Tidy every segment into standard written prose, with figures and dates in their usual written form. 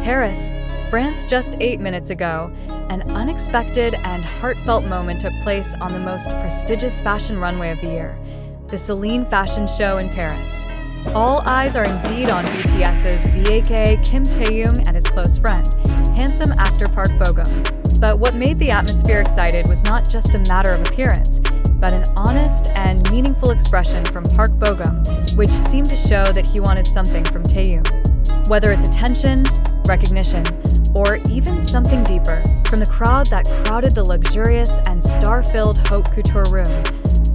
Paris, France. Just 8 minutes ago, an unexpected and heartfelt moment took place on the most prestigious fashion runway of the year, the Celine Fashion Show in Paris. All eyes are indeed on BTS's VAK Kim Taehyung and his close friend, handsome actor Park Bogum. But what made the atmosphere excited was not just a matter of appearance, but an honest and meaningful expression from Park Bogum, which seemed to show that he wanted something from Taehyung. Whether it's attention, recognition, or even something deeper, from the crowd that crowded the luxurious and star-filled Haute Couture room,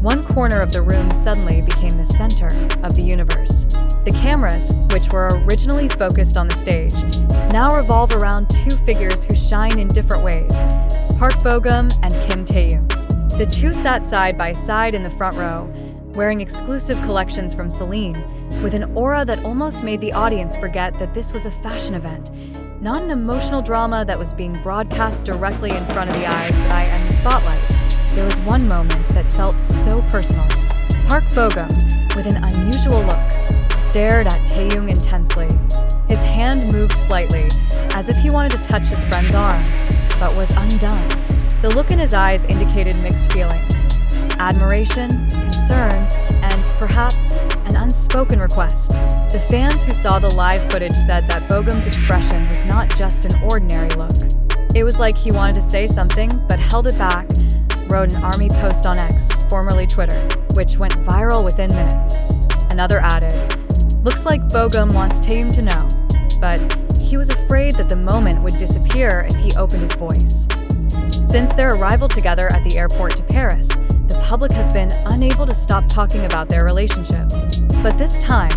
one corner of the room suddenly became the center of the universe. The cameras, which were originally focused on the stage, now revolve around two figures who shine in different ways, Park Bogum and Kim Taehyung. The two sat side by side in the front row, wearing exclusive collections from Celine, with an aura that almost made the audience forget that this was a fashion event, not an emotional drama that was being broadcast directly in front of the eyes and the spotlight. There was one moment that felt so personal. Park Bogum, with an unusual look, stared at Taehyung intensely. His hand moved slightly, as if he wanted to touch his friend's arm, but was undone. The look in his eyes indicated mixed feelings: admiration, concern, and perhaps an unspoken request. The fans who saw the live footage said that Bogum's expression was not just an ordinary look. It was like he wanted to say something but held it back, wrote an army post on X, formerly Twitter, which went viral within minutes. Another added, "Looks like Bogum wants Taehyung to know," but he was afraid that the moment would disappear if he opened his voice. Since their arrival together at the airport to Paris, the public has been unable to stop talking about their relationship. But this time,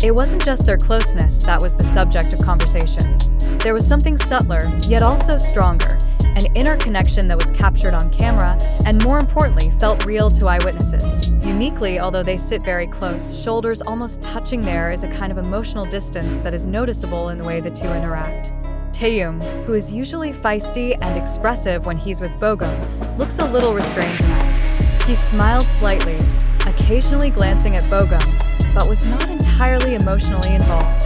it wasn't just their closeness that was the subject of conversation. There was something subtler, yet also stronger, an inner connection that was captured on camera and, more importantly, felt real to eyewitnesses. Uniquely, although they sit very close, shoulders almost touching, there is a kind of emotional distance that is noticeable in the way the two interact. Taehyung, who is usually feisty and expressive when he's with Bogum, looks a little restrained tonight. He smiled slightly, occasionally glancing at Bogum, but was not entirely emotionally involved.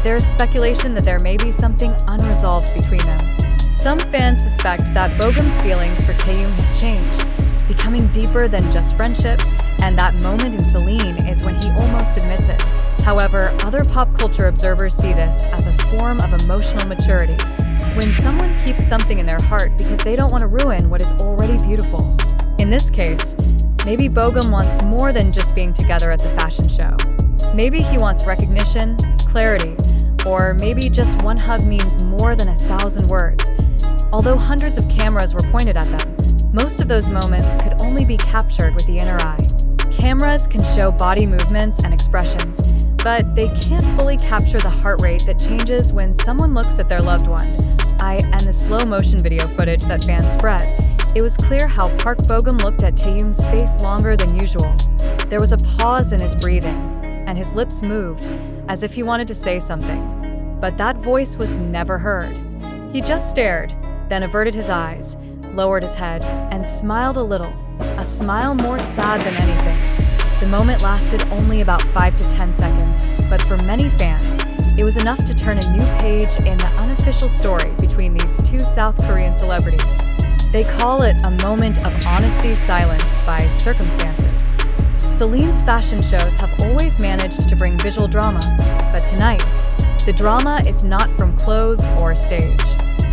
There is speculation that there may be something unresolved between them. Some fans suspect that Bogum's feelings for Taehyung have changed, becoming deeper than just friendship, and that moment in Celine is when he almost admits it. However, other pop culture observers see this as a form of emotional maturity, when someone keeps something in their heart because they don't want to ruin what is already beautiful. In this case, maybe Bogum wants more than just being together at the fashion show. Maybe he wants recognition, clarity, or maybe just one hug means more than 1,000 words. Although hundreds of cameras were pointed at them, most of those moments could only be captured with the inner eye. Cameras can show body movements and expressions, but they can't fully capture the heart rate that changes when someone looks at their loved one. And the slow-motion video footage that fans spread, it was clear how Park Bogum looked at Taehyung's face longer than usual. There was a pause in his breathing, and his lips moved, as if he wanted to say something. But that voice was never heard. He just stared, then averted his eyes, lowered his head, and smiled a little, a smile more sad than anything. The moment lasted only about 5 to 10 seconds, but for many fans, it was enough to turn a new page in the unofficial story between these two South Korean celebrities. They call it a moment of honesty silenced by circumstances. Celine's fashion shows have always managed to bring visual drama, but tonight, the drama is not from clothes or stage.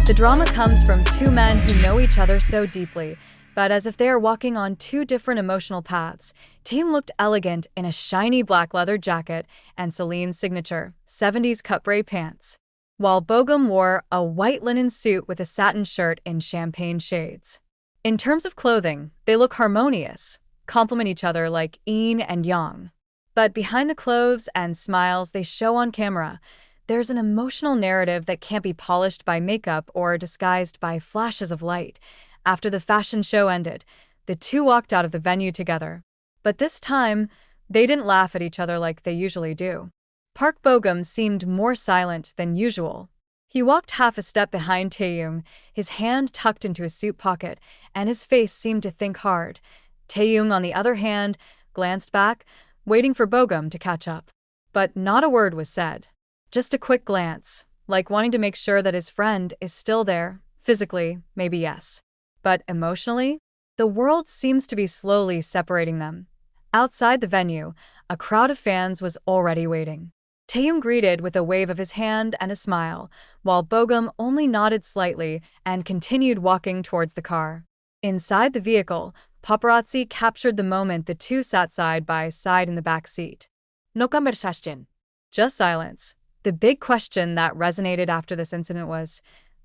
The drama comes from two men who know each other so deeply, but as if they are walking on two different emotional paths. Taehyung looked elegant in a shiny black leather jacket and Celine's signature 70s cut-bray pants, while Bogum wore a white linen suit with a satin shirt in champagne shades. In terms of clothing, they look harmonious, complement each other like yin and yang. But behind the clothes and smiles they show on camera, there's an emotional narrative that can't be polished by makeup or disguised by flashes of light. After the fashion show ended, the two walked out of the venue together. But this time, they didn't laugh at each other like they usually do. Park Bogum seemed more silent than usual. He walked half a step behind Taehyung, his hand tucked into his suit pocket, and his face seemed to think hard. Taehyung, on the other hand, glanced back, waiting for Bogum to catch up. But not a word was said. Just a quick glance, like wanting to make sure that his friend is still there. Physically, maybe yes. But emotionally, the world seems to be slowly separating them. Outside the venue, a crowd of fans was already waiting. Taehyung greeted with a wave of his hand and a smile, while Bogum only nodded slightly and continued walking towards the car. Inside the vehicle, paparazzi captured the moment the two sat side by side in the back seat. No conversación. Just silence. The big question that resonated after this incident was,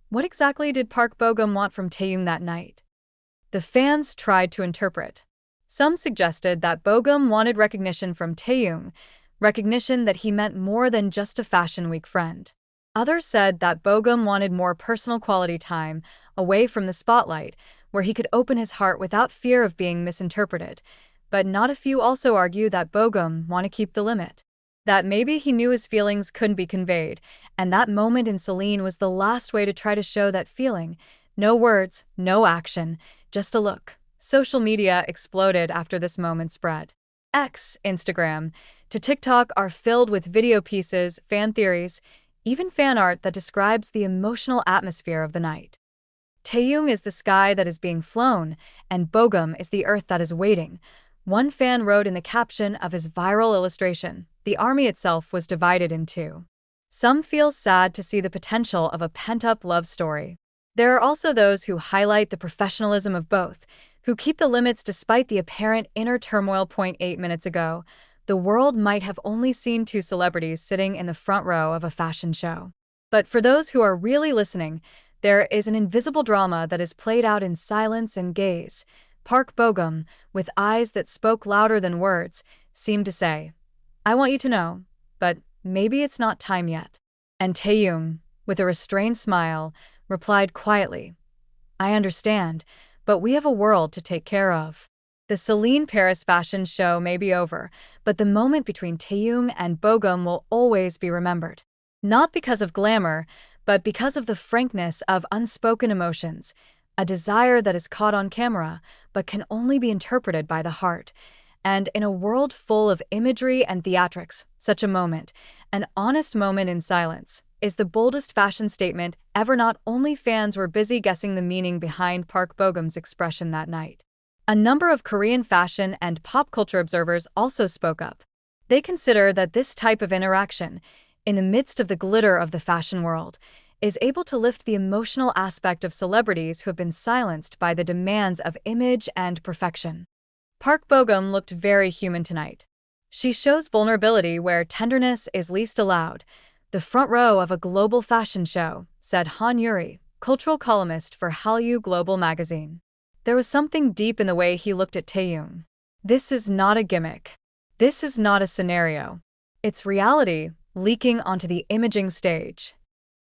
what exactly did Park Bogum want from Taehyung that night? The fans tried to interpret. Some suggested that Bogum wanted recognition from Taehyung, recognition that he meant more than just a Fashion Week friend. Others said that Bogum wanted more personal quality time, away from the spotlight, where he could open his heart without fear of being misinterpreted. But not a few also argue that Bogum wanted to keep the limit. That maybe he knew his feelings couldn't be conveyed, and that moment in Celine was the last way to try to show that feeling. No words, no action, just a look. Social media exploded after this moment spread. X, Instagram, to TikTok are filled with video pieces, fan theories, even fan art that describes the emotional atmosphere of the night. Taehyung is the sky that is being flown, and Bogum is the earth that is waiting. One fan wrote in the caption of his viral illustration, "The army itself was divided in two." Some feel sad to see the potential of a pent-up love story. There are also those who highlight the professionalism of both, who keep the limits despite the apparent inner turmoil. 8 minutes ago, the world might have only seen two celebrities sitting in the front row of a fashion show. But for those who are really listening, there is an invisible drama that is played out in silence and gaze. Park Bogum, with eyes that spoke louder than words, seemed to say, "I want you to know, but maybe it's not time yet." And Taehyung, with a restrained smile, replied quietly, "I understand, but we have a world to take care of." The Celine Paris Fashion Show may be over, but the moment between Taehyung and Bogum will always be remembered. Not because of glamour, but because of the frankness of unspoken emotions, a desire that is caught on camera, but can only be interpreted by the heart. And in a world full of imagery and theatrics, such a moment, an honest moment in silence, is the boldest fashion statement ever. Not only fans were busy guessing the meaning behind Park Bogum's expression that night. A number of Korean fashion and pop culture observers also spoke up. They consider that this type of interaction, in the midst of the glitter of the fashion world, is able to lift the emotional aspect of celebrities who have been silenced by the demands of image and perfection. Park Bogum looked very human tonight. She shows vulnerability where tenderness is least allowed. The front row of a global fashion show, said Han Yuri, cultural columnist for Hallyu Global magazine. There was something deep in the way he looked at Taehyung. This is not a gimmick. This is not a scenario. It's reality leaking onto the imaging stage.